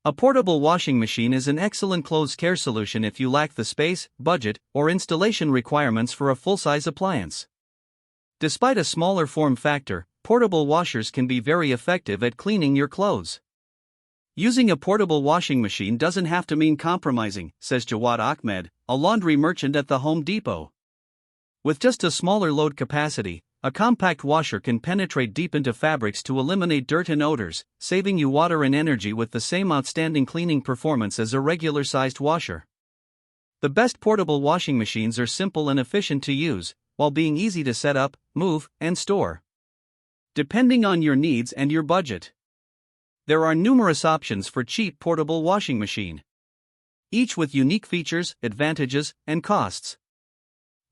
A portable washing machine is an excellent clothes care solution if you lack the space, budget, or installation requirements for a full-size appliance. Despite a smaller form factor, portable washers can be very effective at cleaning your clothes. Using a portable washing machine doesn't have to mean compromising, says Jawad Ahmed, a laundry merchant at the Home Depot. With just a smaller load capacity, a compact washer can penetrate deep into fabrics to eliminate dirt and odors, saving you water and energy with the same outstanding cleaning performance as a regular-sized washer. The best portable washing machines are simple and efficient to use, while being easy to set up, move, and store. Depending on your needs and your budget, there are numerous options for cheap portable washing machine, each with unique features, advantages, and costs.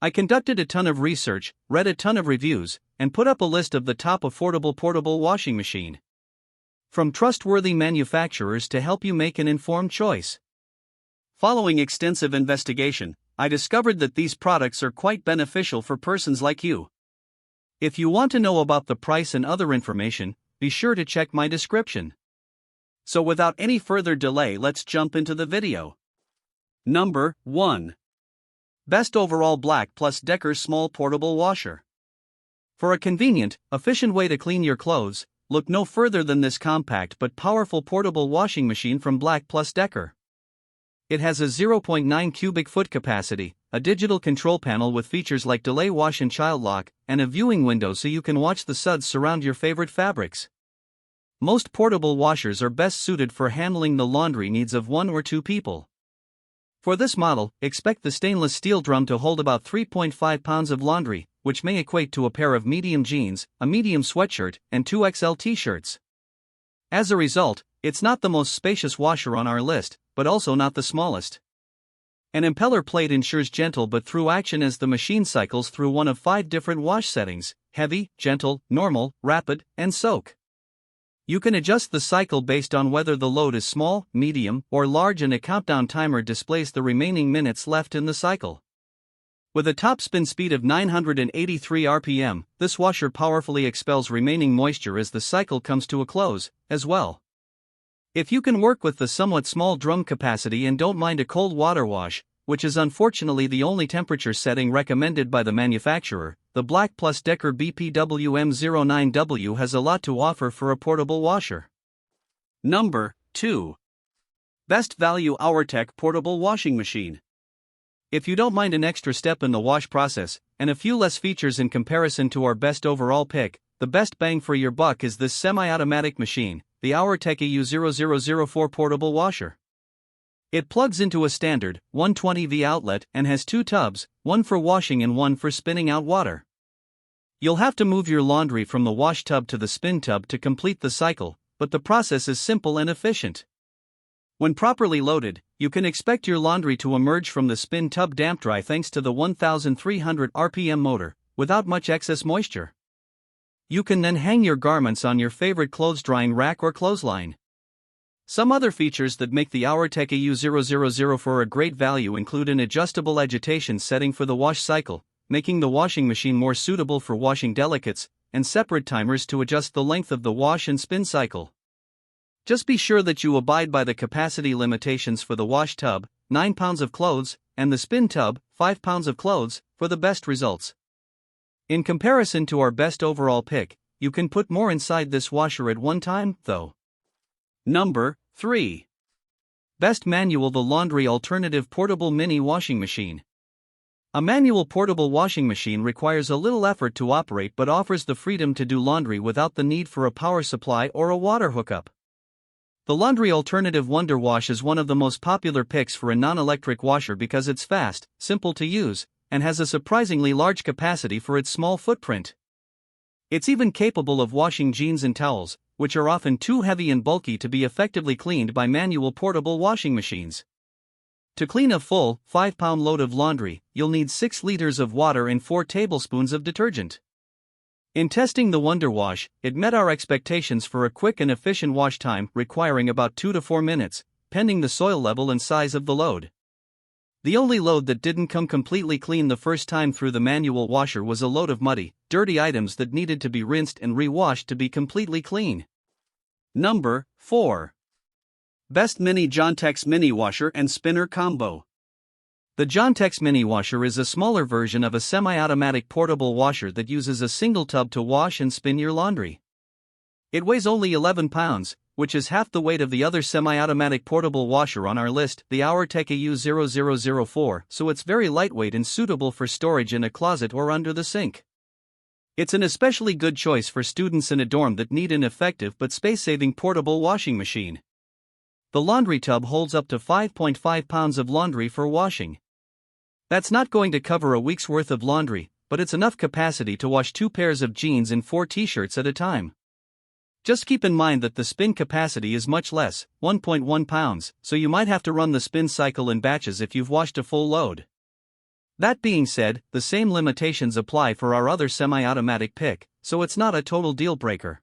I conducted a ton of research, read a ton of reviews, and put up a list of the top affordable portable washing machine from trustworthy manufacturers to help you make an informed choice. Following extensive investigation, I discovered that these products are quite beneficial for persons like you. If you want to know about the price and other information, be sure to check my description. So without any further delay, let's jump into the video. Number 1. Best overall Black+Decker Small Portable Washer. For a convenient, efficient way to clean your clothes, look no further than this compact but powerful portable washing machine from Black+Decker. It has a 0.9 cubic foot capacity, a digital control panel with features like delay wash and child lock, and a viewing window so you can watch the suds surround your favorite fabrics. Most portable washers are best suited for handling the laundry needs of 1 or 2 people. For this model, expect the stainless steel drum to hold about 3.5 pounds of laundry, which may equate to a pair of medium jeans, a medium sweatshirt, and 2XL t-shirts. As a result, it's not the most spacious washer on our list, but also not the smallest. An impeller plate ensures gentle but through action as the machine cycles through one of 5 different wash settings: heavy, gentle, normal, rapid, and soak. You can adjust the cycle based on whether the load is small, medium, or large, and a countdown timer displays the remaining minutes left in the cycle. With a top spin speed of 983 RPM, this washer powerfully expels remaining moisture as the cycle comes to a close, as well. If you can work with the somewhat small drum capacity and don't mind a cold water wash, which is unfortunately the only temperature setting recommended by the manufacturer, the Black+Decker BPWM09W has a lot to offer for a portable washer. Number 2. Best Value Auertech Portable Washing Machine. If you don't mind an extra step in the wash process, and a few less features in comparison to our best overall pick, the best bang for your buck is this semi-automatic machine, the Auertech AU0004 Portable Washer. It plugs into a standard 120V outlet and has 2 tubs, one for washing and one for spinning out water. You'll have to move your laundry from the wash tub to the spin tub to complete the cycle, but the process is simple and efficient. When properly loaded, you can expect your laundry to emerge from the spin tub damp dry thanks to the 1300 RPM motor, without much excess moisture. You can then hang your garments on your favorite clothes drying rack or clothesline. Some other features that make the Auertech AU0004 a great value include an adjustable agitation setting for the wash cycle, making the washing machine more suitable for washing delicates, and separate timers to adjust the length of the wash and spin cycle. Just be sure that you abide by the capacity limitations for the wash tub, 9 pounds of clothes, and the spin tub, 5 pounds of clothes, for the best results. In comparison to our best overall pick, you can put more inside this washer at one time, though. Number 3. Best Manual The Laundry Alternative Portable Mini Washing Machine. A manual portable washing machine requires a little effort to operate but offers the freedom to do laundry without the need for a power supply or a water hookup. The Laundry Alternative Wonder Wash is one of the most popular picks for a non-electric washer because it's fast, simple to use, and has a surprisingly large capacity for its small footprint. It's even capable of washing jeans and towels, which are often too heavy and bulky to be effectively cleaned by manual portable washing machines. To clean a full, 5-pound load of laundry, you'll need 6 liters of water and 4 tablespoons of detergent. In testing the Wonder Wash, it met our expectations for a quick and efficient wash time requiring about 2 to 4 minutes, pending the soil level and size of the load. The only load that didn't come completely clean the first time through the manual washer was a load of muddy, dirty items that needed to be rinsed and re-washed to be completely clean. Number 4. Best Mini Giantex Mini Washer and Spinner Combo. The Giantex Mini Washer is a smaller version of a semi-automatic portable washer that uses a single tub to wash and spin your laundry. It weighs only 11 pounds, which is half the weight of the other semi-automatic portable washer on our list, the Auertech AU0004, so it's very lightweight and suitable for storage in a closet or under the sink. It's an especially good choice for students in a dorm that need an effective but space-saving portable washing machine. The laundry tub holds up to 5.5 pounds of laundry for washing. That's not going to cover a week's worth of laundry, but it's enough capacity to wash 2 pairs of jeans and 4 t-shirts at a time. Just keep in mind that the spin capacity is much less, 1.1 pounds, so you might have to run the spin cycle in batches if you've washed a full load. That being said, the same limitations apply for our other semi-automatic pick, so it's not a total deal breaker.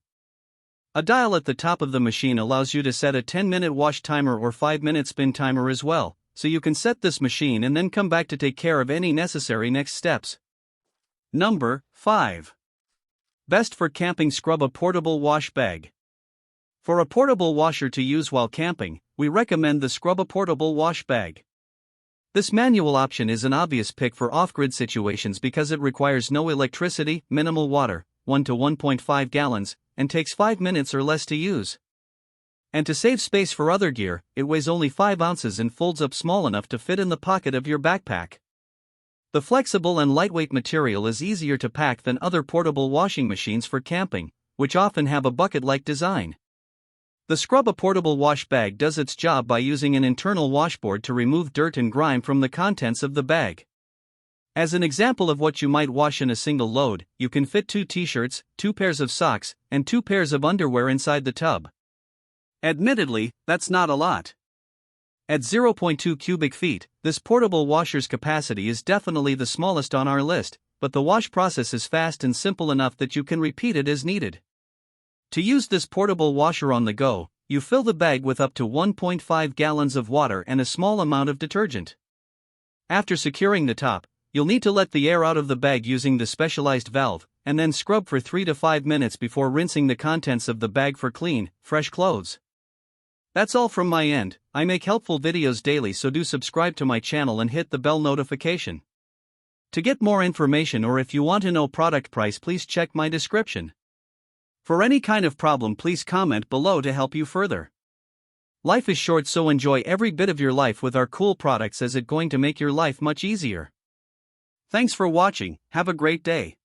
A dial at the top of the machine allows you to set a 10-minute wash timer or 5-minute spin timer as well, so you can set this machine and then come back to take care of any necessary next steps. Number 5. Best for Camping Scrubba Portable Wash Bag. For a portable washer to use while camping, we recommend the Scrubba Portable Wash Bag. This manual option is an obvious pick for off-grid situations because it requires no electricity, minimal water, 1 to 1.5 gallons, and takes 5 minutes or less to use. And to save space for other gear, it weighs only 5 ounces and folds up small enough to fit in the pocket of your backpack. The flexible and lightweight material is easier to pack than other portable washing machines for camping, which often have a bucket-like design. The Scrubba Portable Wash Bag does its job by using an internal washboard to remove dirt and grime from the contents of the bag. As an example of what you might wash in a single load, you can fit 2 t-shirts, 2 pairs of socks, and 2 pairs of underwear inside the tub. Admittedly, that's not a lot. At 0.2 cubic feet, this portable washer's capacity is definitely the smallest on our list, but the wash process is fast and simple enough that you can repeat it as needed. To use this portable washer on the go, you fill the bag with up to 1.5 gallons of water and a small amount of detergent. After securing the top, you'll need to let the air out of the bag using the specialized valve, and then scrub for 3 to 5 minutes before rinsing the contents of the bag for clean, fresh clothes. That's all from my end. I make helpful videos daily, so do subscribe to my channel and hit the bell notification. To get more information or if you want to know product price, please check my description. For any kind of problem, please comment below to help you further. Life is short, so enjoy every bit of your life with our cool products, as it's going to make your life much easier. Thanks for watching, have a great day.